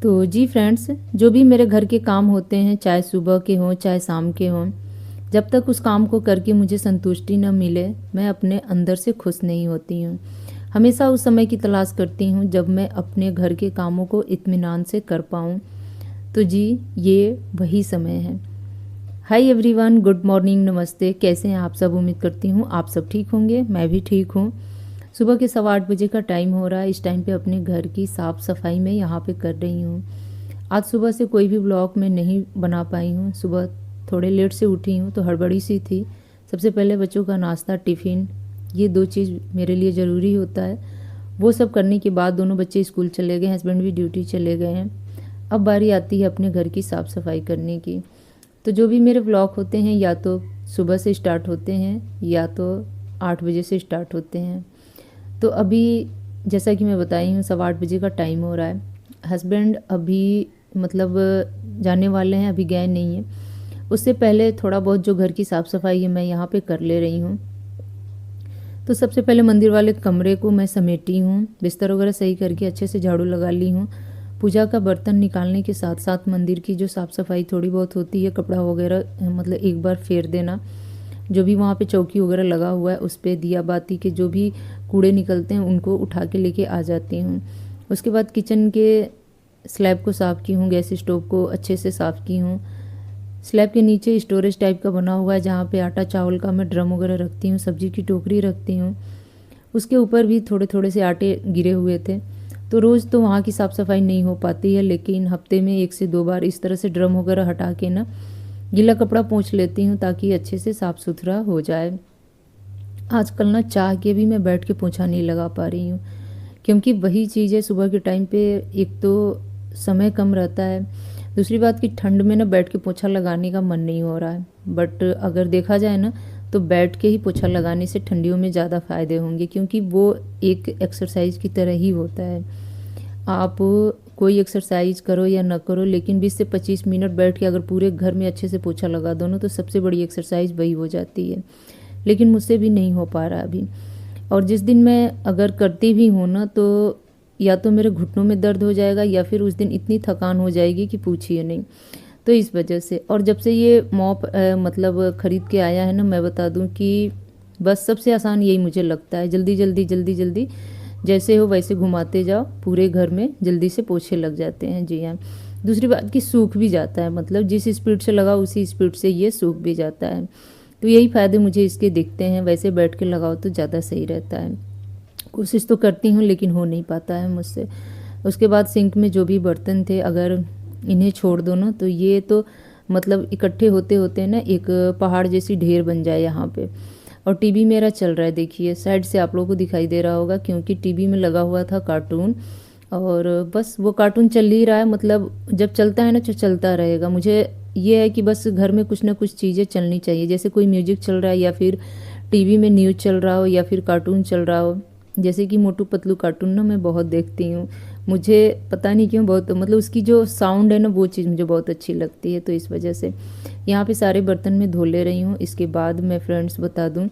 तो जी फ्रेंड्स, जो भी मेरे घर के काम होते हैं, चाहे सुबह के हों चाहे शाम के हों, जब तक उस काम को करके मुझे संतुष्टि न मिले, मैं अपने अंदर से खुश नहीं होती हूँ। हमेशा उस समय की तलाश करती हूँ जब मैं अपने घर के कामों को इत्मीनान से कर पाऊँ। तो जी, ये वही समय है। हाय एवरीवन, गुड मॉर्निंग, नमस्ते। कैसे हैं आप सब? उम्मीद करती हूँ आप सब ठीक होंगे, मैं भी ठीक हूँ। सुबह के 8:15 का टाइम हो रहा है। इस टाइम पे अपने घर की साफ़ सफाई मैं यहाँ पे कर रही हूँ। आज सुबह से कोई भी व्लॉग मैं नहीं बना पाई हूँ। सुबह थोड़े लेट से उठी हूँ तो हड़बड़ी सी थी। सबसे पहले बच्चों का नाश्ता, टिफ़िन, ये 2 चीज़ मेरे लिए ज़रूरी होता है। वो सब करने के बाद दोनों बच्चे स्कूल चले गए, हस्बैंड भी ड्यूटी चले गए हैं। अब बारी आती है अपने घर की साफ़ सफाई करने की। तो जो भी मेरे व्लॉग होते हैं या तो सुबह से स्टार्ट होते हैं या तो 8 बजे से स्टार्ट होते हैं। तो अभी जैसा कि मैं बताई हूँ 8:15 का टाइम हो रहा है। हस्बैंड अभी मतलब जाने वाले हैं, अभी गए नहीं हैं। उससे पहले थोड़ा बहुत जो घर की साफ़ सफाई है मैं यहाँ पे कर ले रही हूँ। तो सबसे पहले मंदिर वाले कमरे को मैं समेटी हूँ, बिस्तर वगैरह सही करके अच्छे से झाड़ू लगा ली हूँ। पूजा का बर्तन निकालने के साथ साथ मंदिर की जो साफ़ सफाई थोड़ी बहुत होती है, कपड़ा वगैरह मतलब एक बार फेर देना। जो भी वहाँ पे चौकी वगैरह लगा हुआ है उस पे दिया बाती के जो भी कूड़े निकलते हैं उनको उठा के लेके आ जाती हूँ। उसके बाद किचन के स्लैब को साफ़ की हूँ, गैस स्टोव को अच्छे से साफ़ की हूँ। स्लैब के नीचे स्टोरेज टाइप का बना हुआ है जहाँ पे आटा चावल का मैं ड्रम वगैरह रखती हूँ, सब्जी की टोकरी रखती हूँ। उसके ऊपर भी थोड़े थोड़े से आटे गिरे हुए थे। तो रोज़ तो वहाँ की साफ़ सफाई नहीं हो पाती है, लेकिन हफ्ते में 1 से 2 बार इस तरह से ड्रम वगैरह हटा के ना गीला कपड़ा पोंछ लेती हूँ ताकि अच्छे से साफ़ सुथरा हो जाए। आजकल ना चाह के भी मैं बैठ के पोंछा नहीं लगा पा रही हूँ, क्योंकि वही चीज़ है, सुबह के टाइम पे एक तो समय कम रहता है, दूसरी बात कि ठंड में ना बैठ के पोंछा लगाने का मन नहीं हो रहा है। बट अगर देखा जाए ना तो बैठ के ही पोंछा लगाने से ठंडियों में ज़्यादा फ़ायदे होंगे, क्योंकि वो एक एक्सरसाइज की तरह ही होता है। आप कोई एक्सरसाइज करो या ना करो, लेकिन 20 से 25 मिनट बैठ के अगर पूरे घर में अच्छे से पोछा लगा दो ना तो सबसे बड़ी एक्सरसाइज वही हो जाती है। लेकिन मुझसे भी नहीं हो पा रहा अभी। और जिस दिन मैं अगर करती भी हूँ ना तो या तो मेरे घुटनों में दर्द हो जाएगा या फिर उस दिन इतनी थकान हो जाएगी कि पूछिए नहीं। तो इस वजह से, और जब से ये मॉप मतलब ख़रीद के आया है ना, मैं बता दूँ कि बस सबसे आसान यही मुझे लगता है। जल्दी जल्दी जल्दी जल्दी जैसे हो वैसे घुमाते जाओ, पूरे घर में जल्दी से पोछे लग जाते हैं। जी हाँ, दूसरी बात कि सूख भी जाता है, मतलब जिस स्पीड से लगाओ उसी स्पीड से ये सूख भी जाता है। तो यही फ़ायदे मुझे इसके दिखते हैं। वैसे बैठ के लगाओ तो ज़्यादा सही रहता है। कोशिश तो करती हूँ लेकिन हो नहीं पाता है मुझसे। उसके बाद सिंक में जो भी बर्तन थे, अगर इन्हें छोड़ दो ना तो ये तो मतलब इकट्ठे होते होते ना एक पहाड़ जैसी ढेर बन जाए यहाँ पे। और टीवी मेरा चल रहा है, देखिए साइड से आप लोगों को दिखाई दे रहा होगा, क्योंकि टीवी में लगा हुआ था कार्टून। और बस वो कार्टून चल ही रहा है, मतलब जब चलता है ना तो चलता रहेगा। मुझे ये है कि बस घर में कुछ ना कुछ चीज़ें चलनी चाहिए, जैसे कोई म्यूजिक चल रहा है या फिर टीवी में न्यूज़ चल रहा हो या फिर कार्टून चल रहा हो। जैसे कि मोटू पतलू कार्टून ना मैं बहुत देखती हूँ। मुझे पता नहीं क्यों बहुत, मतलब उसकी जो साउंड है ना वो चीज़ मुझे बहुत अच्छी लगती है। तो इस वजह से यहाँ पे सारे बर्तन मैं धो ले रही हूँ। इसके बाद मैं फ्रेंड्स बता दूँ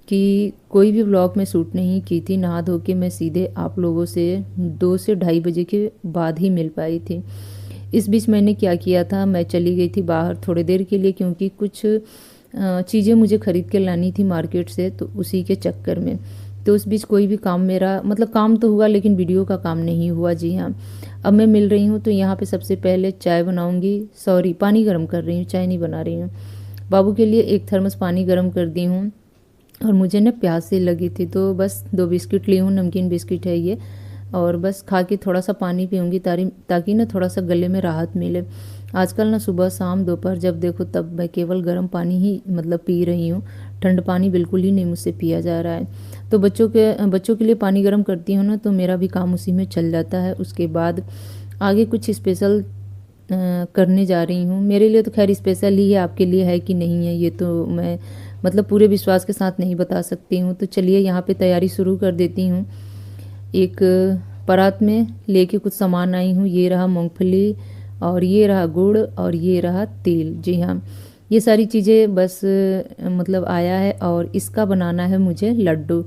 कि कोई भी व्लॉग मैं शूट नहीं की थी। नहा धो के मैं सीधे आप लोगों से 2 से ढाई बजे के बाद ही मिल पाई थी। इस बीच मैंने क्या किया था, मैं चली गई थी बाहर थोड़ी देर के लिए, क्योंकि कुछ चीज़ें मुझे ख़रीद के लानी थी मार्केट से, तो उसी के चक्कर में। तो उस बीच कोई भी काम मेरा, मतलब काम तो हुआ लेकिन वीडियो का काम नहीं हुआ। जी हाँ, अब मैं मिल रही हूँ तो यहाँ पे सबसे पहले चाय बनाऊँगी, सॉरी पानी गर्म कर रही हूँ, चाय नहीं बना रही हूँ। बाबू के लिए 1 थर्मस पानी गर्म कर दी हूँ। और मुझे ना प्यास सी लगी थी तो बस 2 बिस्किट ली हूँ, नमकीन बिस्किट है ये। और बस खा के थोड़ा सा पानी पीऊँगी ताकि ना थोड़ा सा गले में राहत मिले। आजकल ना सुबह शाम दोपहर जब देखो तब मैं केवल गर्म पानी ही मतलब पी रही हूँ। ठंड पानी बिल्कुल ही नहीं मुझसे पिया जा रहा है। तो बच्चों के लिए पानी गर्म करती हूँ ना तो मेरा भी काम उसी में चल जाता है। उसके बाद आगे कुछ स्पेशल करने जा रही हूँ। मेरे लिए तो खैर स्पेशल ही है, आपके लिए है कि नहीं है ये तो मैं मतलब पूरे विश्वास के साथ नहीं बता सकती हूँ। तो चलिए यहाँ पे तैयारी शुरू कर देती हूँ। एक परात में लेके कुछ सामान आई हूँ। ये रहा मूंगफली और ये रहा गुड़ और ये रहा तेल। जी हाँ, ये सारी चीज़ें बस मतलब आया है और इसका बनाना है मुझे लड्डू।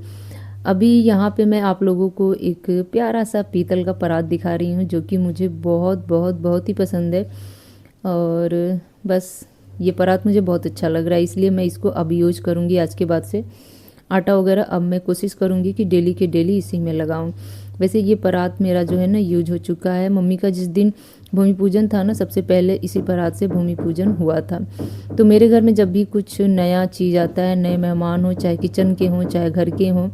अभी यहाँ पे मैं आप लोगों को एक प्यारा सा पीतल का परात दिखा रही हूँ, जो कि मुझे बहुत बहुत बहुत ही पसंद है। और बस ये परात मुझे बहुत अच्छा लग रहा है, इसलिए मैं इसको अब यूज करूँगी आज के बाद से। आटा वगैरह अब मैं कोशिश करूँगी कि डेली के डेली इसी में लगाऊँ। वैसे ये परात मेरा जो है ना यूज हो चुका है। मम्मी का जिस दिन भूमि पूजन था ना, सबसे पहले इसी परात से भूमि पूजन हुआ था। तो मेरे घर में जब भी कुछ नया चीज़ आता है, नए मेहमान हो, चाहे किचन के हों चाहे घर के हों,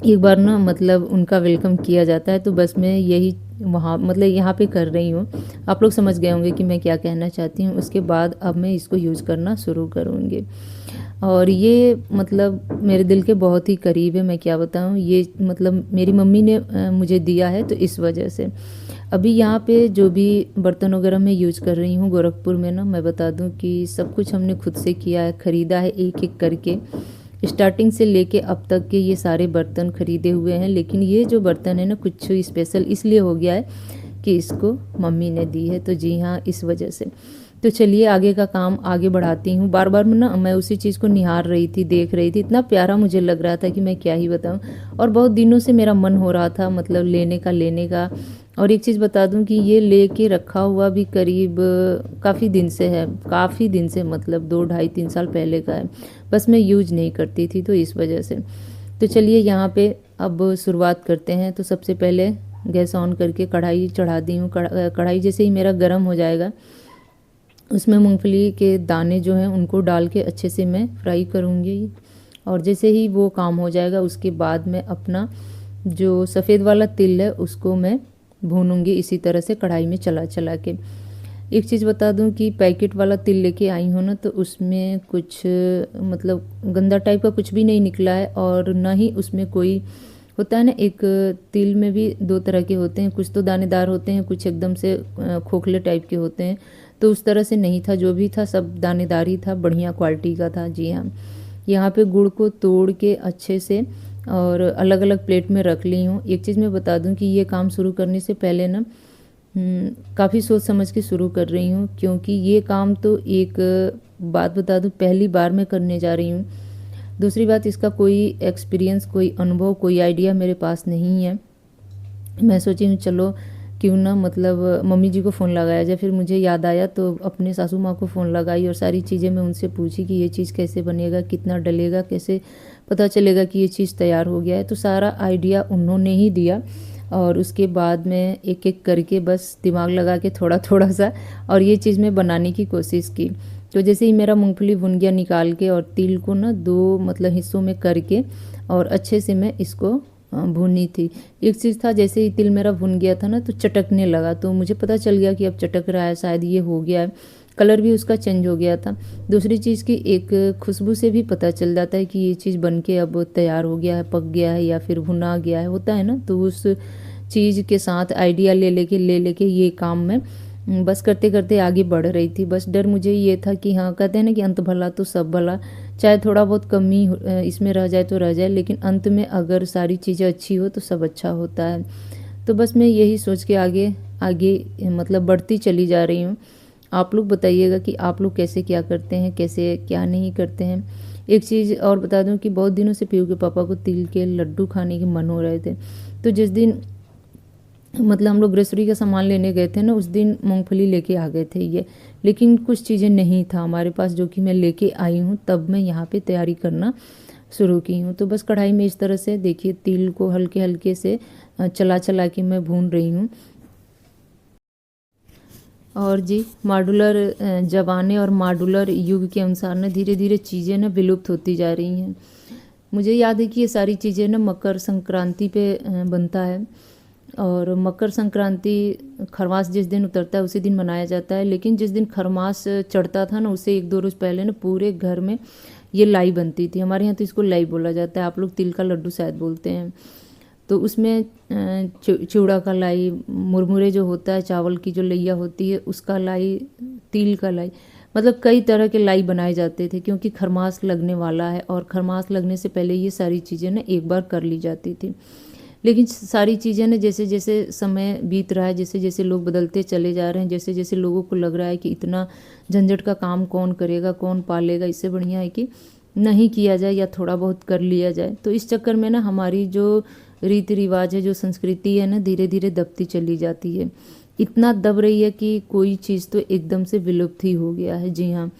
एक बार ना मतलब उनका वेलकम किया जाता है। तो बस मैं यही वहाँ मतलब यहाँ पे कर रही हूँ। आप लोग समझ गए होंगे कि मैं क्या कहना चाहती हूँ। उसके बाद अब मैं इसको यूज़ करना शुरू करूँगी। और ये मतलब मेरे दिल के बहुत ही करीब है, मैं क्या बताऊँ। ये मतलब मेरी मम्मी ने मुझे दिया है, तो इस वजह से। अभी यहाँ पे जो भी बर्तन वगैरह मैं यूज़ कर रही हूँ गोरखपुर में ना, मैं बता दूँ कि सब कुछ हमने खुद से किया है, ख़रीदा है एक एक करके। स्टार्टिंग से लेके अब तक के ये सारे बर्तन खरीदे हुए हैं। लेकिन ये जो बर्तन है ना, कुछ स्पेशल इसलिए हो गया है कि इसको मम्मी ने दी है। तो जी हाँ, इस वजह से। तो चलिए आगे का काम आगे बढ़ाती हूँ। बार बार ना मैं उसी चीज़ को निहार रही थी, देख रही थी। इतना प्यारा मुझे लग रहा था कि मैं क्या ही बताऊँ। और बहुत दिनों से मेरा मन हो रहा था मतलब लेने का। और एक चीज़ बता दूं कि ये लेके रखा हुआ भी करीब काफ़ी दिन से है, काफ़ी दिन से मतलब 2 ढाई 3 साल पहले का है। बस मैं यूज नहीं करती थी, तो इस वजह से। तो चलिए यहाँ पे अब शुरुआत करते हैं। तो सबसे पहले गैस ऑन करके कढ़ाई चढ़ा दी हूँ। कढ़ाई जैसे ही मेरा गर्म हो जाएगा, उसमें मूंगफली के दाने जो हैं उनको डाल के अच्छे से मैं फ्राई करूँगी। और जैसे ही वो काम हो जाएगा, उसके बाद मैं अपना जो सफ़ेद वाला तिल है उसको मैं भूनूंगी इसी तरह से कढ़ाई में चला चला के। एक चीज़ बता दूं कि पैकेट वाला तिल लेके आई हूँ ना, तो उसमें कुछ मतलब गंदा टाइप का कुछ भी नहीं निकला है। और ना ही उसमें कोई होता है ना, एक तिल में भी दो तरह के होते हैं, कुछ तो दानेदार होते हैं, कुछ एकदम से खोखले टाइप के होते हैं। तो उस तरह से नहीं था, जो भी था सब दानेदार ही था, बढ़िया क्वालिटी का था। जी हाँ, यहाँ पे गुड़ को तोड़ के अच्छे से और अलग अलग प्लेट में रख ली हूँ। एक चीज़ मैं बता दूँ कि ये काम शुरू करने से पहले ना काफ़ी सोच समझ के शुरू कर रही हूँ, क्योंकि ये काम तो एक बात बता दूँ, पहली बार मैं करने जा रही हूँ। दूसरी बात, इसका कोई एक्सपीरियंस, कोई अनुभव, कोई आइडिया मेरे पास नहीं है। मैं सोची हूँ चलो क्यों ना मतलब मम्मी जी को फ़ोन लगाया जाए। फिर मुझे याद आया तो अपने सासू माँ को फ़ोन लगाई और सारी चीज़ें मैं उनसे पूछी कि ये चीज़ कैसे बनेगा, कितना डलेगा, कैसे पता चलेगा कि ये चीज़ तैयार हो गया है। तो सारा आइडिया उन्होंने ही दिया। और उसके बाद मैं एक एक करके बस दिमाग लगा के थोड़ा थोड़ा सा और ये चीज़ मैं बनाने की कोशिश की। तो जैसे ही मेरा मूंगफली भुन गया, निकाल के और तिल को ना दो मतलब हिस्सों में करके और अच्छे से मैं इसको भुनी थी। एक चीज़ था, जैसे ही तिल मेरा भुन गया था ना, तो चटकने लगा। तो मुझे पता चल गया कि अब चटक रहा है, शायद ये हो गया है। कलर भी उसका चेंज हो गया था। दूसरी चीज़ की एक खुशबू से भी पता चल जाता है कि ये चीज़ बन के अब तैयार हो गया है, पक गया है या फिर भुना गया है, होता है ना। तो उस चीज़ के साथ आइडिया ले लेके ये काम मैं बस करते करते आगे बढ़ रही थी। बस डर मुझे ये था कि हाँ, कहते हैं ना कि अंत भला तो सब भला। चाहे थोड़ा बहुत कमी इसमें रह जाए तो रह जाए, लेकिन अंत में अगर सारी चीज़ें अच्छी हो तो सब अच्छा होता है। तो बस मैं यही सोच के आगे आगे मतलब बढ़ती चली जा रही हूँ। आप लोग बताइएगा कि आप लोग कैसे क्या करते हैं, कैसे क्या नहीं करते हैं। एक चीज़ और बता दूं कि बहुत दिनों से पीयू के पापा को तिल के लड्डू खाने के मन हो रहे थे। तो जिस दिन मतलब हम लोग ग्रोसरी का सामान लेने गए थे ना, उस दिन मूंगफली लेके आ गए थे ये। लेकिन कुछ चीज़ें नहीं था हमारे पास, जो कि मैं लेके आई हूँ। तब मैं यहाँ पे तैयारी करना शुरू की हूँ। तो बस कढ़ाई में इस तरह से देखिए तिल को हल्के हल्के से चला चला के मैं भून रही हूँ। और जी, मॉड्यूलर ज़माने और मॉड्यूलर युग के अनुसार ना धीरे धीरे चीज़ें ना विलुप्त होती जा रही हैं। मुझे याद है कि ये सारी चीज़ें ना मकर संक्रांति पे बनता है। और मकर संक्रांति खरमास जिस दिन उतरता है उसी दिन मनाया जाता है। लेकिन जिस दिन खरमास चढ़ता था ना, उससे एक दो रोज़ पहले ना पूरे घर में ये लाई बनती थी। हमारे यहाँ तो इसको लाई बोला जाता है, आप लोग तिल का लड्डू शायद बोलते हैं। तो उसमें चिवड़ा का लाई, मुरमुरे जो होता है, चावल की जो लैया होती है उसका लाई, तिल का लाई, मतलब कई तरह के लाई बनाए जाते थे। क्योंकि खरमास लगने वाला है और खरमास लगने से पहले ये सारी चीज़ें ना एक बार कर ली जाती थी। लेकिन सारी चीज़ें ना जैसे जैसे समय बीत रहा है, जैसे जैसे लोग बदलते चले जा रहे हैं, जैसे जैसे लोगों को लग रहा है कि इतना झंझट का काम कौन करेगा, कौन पालेगा, इससे बढ़िया है कि नहीं किया जाए या थोड़ा बहुत कर लिया जाए। तो इस चक्कर में ना हमारी जो रीति रिवाज है, जो संस्कृति है ना, धीरे धीरे दबती चली जाती है। इतना दब रही है कि कोई चीज़ तो एकदम से विलुप्त ही हो गया है। जी हाँ,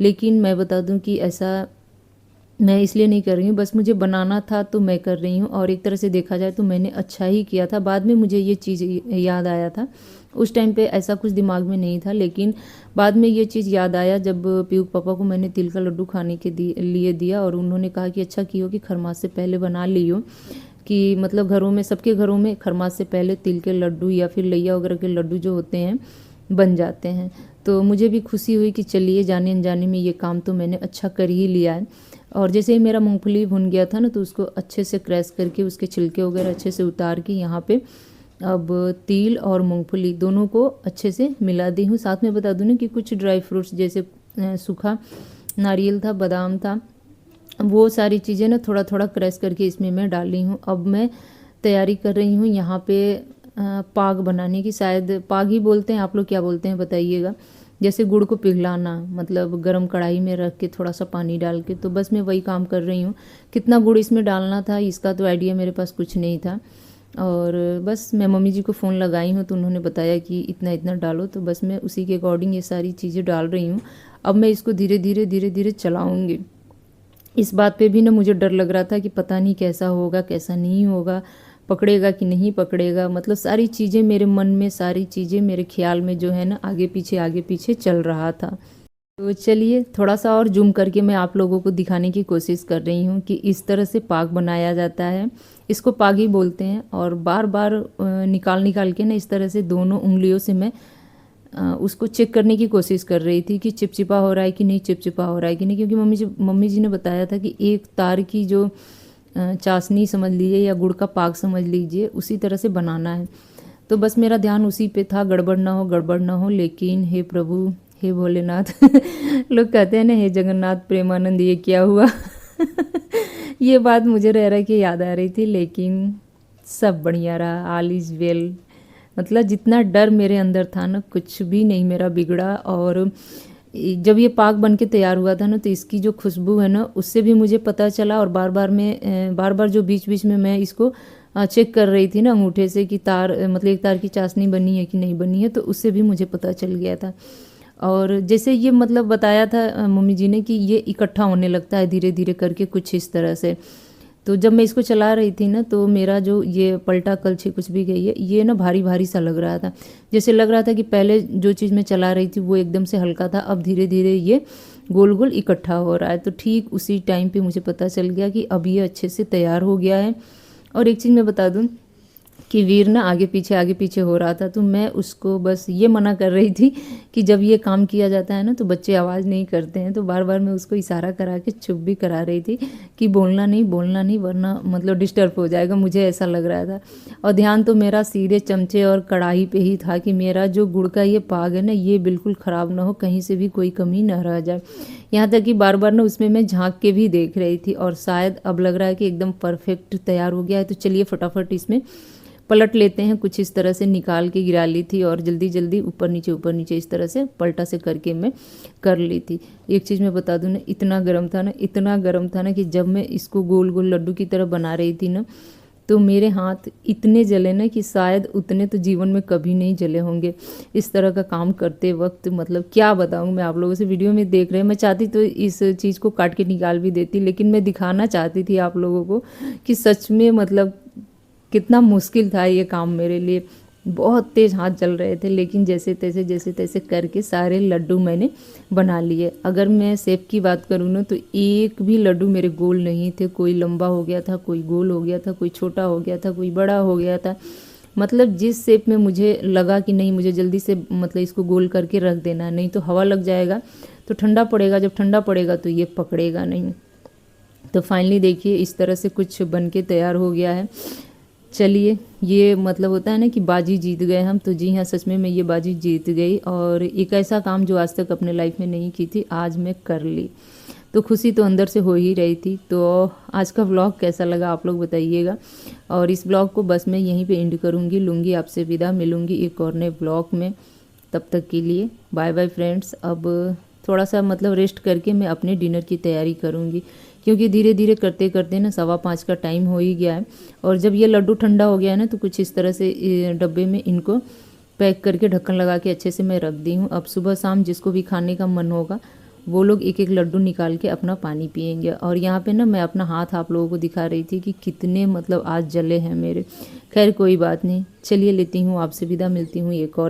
लेकिन मैं बता दूं कि ऐसा मैं इसलिए नहीं कर रही हूँ, बस मुझे बनाना था तो मैं कर रही हूँ। और एक तरह से देखा जाए तो मैंने अच्छा ही किया था। बाद में मुझे ये चीज़ याद आया था, उस टाइम पे ऐसा कुछ दिमाग में नहीं था, लेकिन बाद में ये चीज़ याद आया जब पीयूष पापा को मैंने तिल का लड्डू खाने के लिए दिया और उन्होंने कहा कि अच्छा कियो कि खरमास से पहले बना लियो, कि मतलब घरों में, सबके घरों में खरमास से पहले तिल के लड्डू या फिर लैया वगैरह के लड्डू जो होते हैं बन जाते हैं। तो मुझे भी खुशी हुई कि चलिए जाने अनजाने में ये काम तो मैंने अच्छा कर ही लिया है। और जैसे ही मेरा मूंगफली भुन गया था ना, तो उसको अच्छे से क्रैश करके उसके छिलके वगैरह अच्छे से उतार के यहाँ पे अब तिल और मूंगफली दोनों को अच्छे से मिला दी हूँ। साथ में बता दूँ ना कि कुछ ड्राई फ्रूट्स जैसे सूखा नारियल था, बादाम था, वो सारी चीज़ें ना थोड़ा थोड़ा क्रश करके इसमें मैं डाली हूँ। अब मैं तैयारी कर रही हूँ यहाँ पे पाग बनाने की। शायद पाग ही बोलते हैं, आप लोग क्या बोलते हैं बताइएगा। जैसे गुड़ को पिघलाना, मतलब गरम कढ़ाई में रख के थोड़ा सा पानी डाल के, तो बस मैं वही काम कर रही हूँ। कितना गुड़ इसमें डालना था इसका तो आइडिया मेरे पास कुछ नहीं था, और बस मैं मम्मी जी को फ़ोन लगाई हूँ तो उन्होंने बताया कि इतना इतना डालो, तो बस मैं उसी के अकॉर्डिंग ये सारी चीज़ें डाल रही हूँ। अब मैं इसको धीरे धीरे चलाऊँगी। इस बात पे भी ना मुझे डर लग रहा था कि पता नहीं कैसा होगा कैसा नहीं होगा, पकड़ेगा कि नहीं पकड़ेगा। मतलब सारी चीज़ें मेरे मन में, सारी चीज़ें मेरे ख्याल में जो है ना आगे पीछे चल रहा था। तो चलिए थोड़ा सा और जूम करके मैं आप लोगों को दिखाने की कोशिश कर रही हूँ कि इस तरह से पाग बनाया जाता है। इसको पाग ही बोलते हैं। और बार बार निकाल निकाल के ना इस तरह से दोनों उंगलियों से मैं उसको चेक करने की कोशिश कर रही थी कि चिपचिपा हो रहा है कि नहीं, चिपचिपा हो रहा है कि नहीं। क्योंकि मम्मी जी ने बताया था कि एक तार की जो चाशनी समझ लीजिए या गुड़ का पाक समझ लीजिए, उसी तरह से बनाना है। तो बस मेरा ध्यान उसी पे था, गड़बड़ ना हो गड़बड़ ना हो। लेकिन हे प्रभु, हे भोलेनाथ लोग कहते हैं ना, हे जगन्नाथ प्रेमानंद, ये क्या हुआ ये बात मुझे रह रह के याद आ रही थी। लेकिन सब बढ़िया रहा, ऑल इज़ वेल। मतलब जितना डर मेरे अंदर था ना, कुछ भी नहीं मेरा बिगड़ा। और जब ये पाक बन के तैयार हुआ था ना, तो इसकी जो खुशबू है ना, उससे भी मुझे पता चला। और बार बार जो बीच बीच में मैं इसको चेक कर रही थी ना अंगूठे से कि तार, मतलब एक तार की चाशनी बनी है कि नहीं बनी है, तो उससे भी मुझे पता चल गया था। और जैसे ये मतलब बताया था मम्मी जी ने कि ये इकट्ठा होने लगता है धीरे धीरे करके, कुछ इस तरह से। तो जब मैं इसको चला रही थी ना, तो मेरा जो ये पलटा कलछी कुछ भी गई है, ये ना भारी भारी सा लग रहा था। जैसे लग रहा था कि पहले जो चीज़ मैं चला रही थी वो एकदम से हल्का था, अब धीरे धीरे ये गोल गोल इकट्ठा हो रहा है। तो ठीक उसी टाइम पे मुझे पता चल गया कि अब ये अच्छे से तैयार हो गया है। और एक चीज़ मैं बता दूँ कि वीर ना आगे पीछे हो रहा था, तो मैं उसको बस ये मना कर रही थी कि जब ये काम किया जाता है ना, तो बच्चे आवाज़ नहीं करते हैं। तो बार बार मैं उसको इशारा करा के चुप भी करा रही थी कि बोलना नहीं वरना मतलब डिस्टर्ब हो जाएगा, मुझे ऐसा लग रहा था। और ध्यान तो मेरा सीधे चमचे और कढ़ाई पे ही था कि मेरा जो गुड़ का ये पाग है ना, ये बिल्कुल ख़राब ना हो, कहीं से भी कोई कमी ना रह जाए। यहाँ तक कि बार बार ना उसमें मैं झाँक के भी देख रही थी। और शायद अब लग रहा है कि एकदम परफेक्ट तैयार हो गया है। तो चलिए फटाफट इसमें पलट लेते हैं। कुछ इस तरह से निकाल के गिरा ली थी और जल्दी जल्दी ऊपर नीचे इस तरह से पलटा से करके मैं कर ली थी। एक चीज़ मैं बता दूँ ना, इतना गर्म था ना कि जब मैं इसको गोल गोल लड्डू की तरह बना रही थी ना, तो मेरे हाथ इतने जले ना कि शायद उतने तो जीवन में कभी नहीं जले होंगे इस तरह का काम करते वक्त। मतलब क्या बताऊँ मैं आप लोगों से, वीडियो में देख रहे हैं। मैं चाहती तो इस चीज़ को काट के निकाल भी देती, लेकिन मैं दिखाना चाहती थी आप लोगों को कि सच में मतलब कितना मुश्किल था ये काम मेरे लिए। बहुत तेज़ हाथ चल रहे थे, लेकिन जैसे तैसे करके सारे लड्डू मैंने बना लिए। अगर मैं शेप की बात करूँ ना, तो एक भी लड्डू मेरे गोल नहीं थे। कोई लंबा हो गया था, कोई गोल हो गया था, कोई छोटा हो गया था, कोई बड़ा हो गया था। मतलब जिस शेप में मुझे लगा कि नहीं, मुझे जल्दी से मतलब इसको गोल करके रख देना, नहीं तो हवा लग जाएगा तो ठंडा पड़ेगा, जब ठंडा पड़ेगा तो ये पकड़ेगा नहीं। तो फाइनली देखिए इस तरह से कुछ बन के तैयार हो गया है। चलिए, ये मतलब होता है ना कि बाजी जीत गए हम। तो जी हाँ, सच में मैं ये बाजी जीत गई। और एक ऐसा काम जो आज तक अपने लाइफ में नहीं की थी, आज मैं कर ली। तो खुशी तो अंदर से हो ही रही थी। तो आज का व्लॉग कैसा लगा आप लोग बताइएगा। और इस व्लॉग को बस मैं यहीं पे एंड करूँगी, लूँगी आपसे विदा, मिलूँगी एक और नए व्लॉग में। तब तक के लिए बाय बाय फ्रेंड्स। अब थोड़ा सा मतलब रेस्ट करके मैं अपने डिनर की तैयारी करूँगी, क्योंकि धीरे धीरे करते करते ना 5:15 का टाइम हो ही गया है। और जब ये लड्डू ठंडा हो गया है ना, तो कुछ इस तरह से डब्बे में इनको पैक करके ढक्कन लगा के अच्छे से मैं रख दी हूँ। अब सुबह शाम जिसको भी खाने का मन होगा वो लोग एक एक लड्डू निकाल के अपना पानी पियेंगे। और यहाँ पे ना मैं अपना हाथ आप लोगों को दिखा रही थी कि कितने मतलब आज जले हैं मेरे। खैर कोई बात नहीं, चलिए लेती हूँ आपसे विदा, मिलती हूँ एक और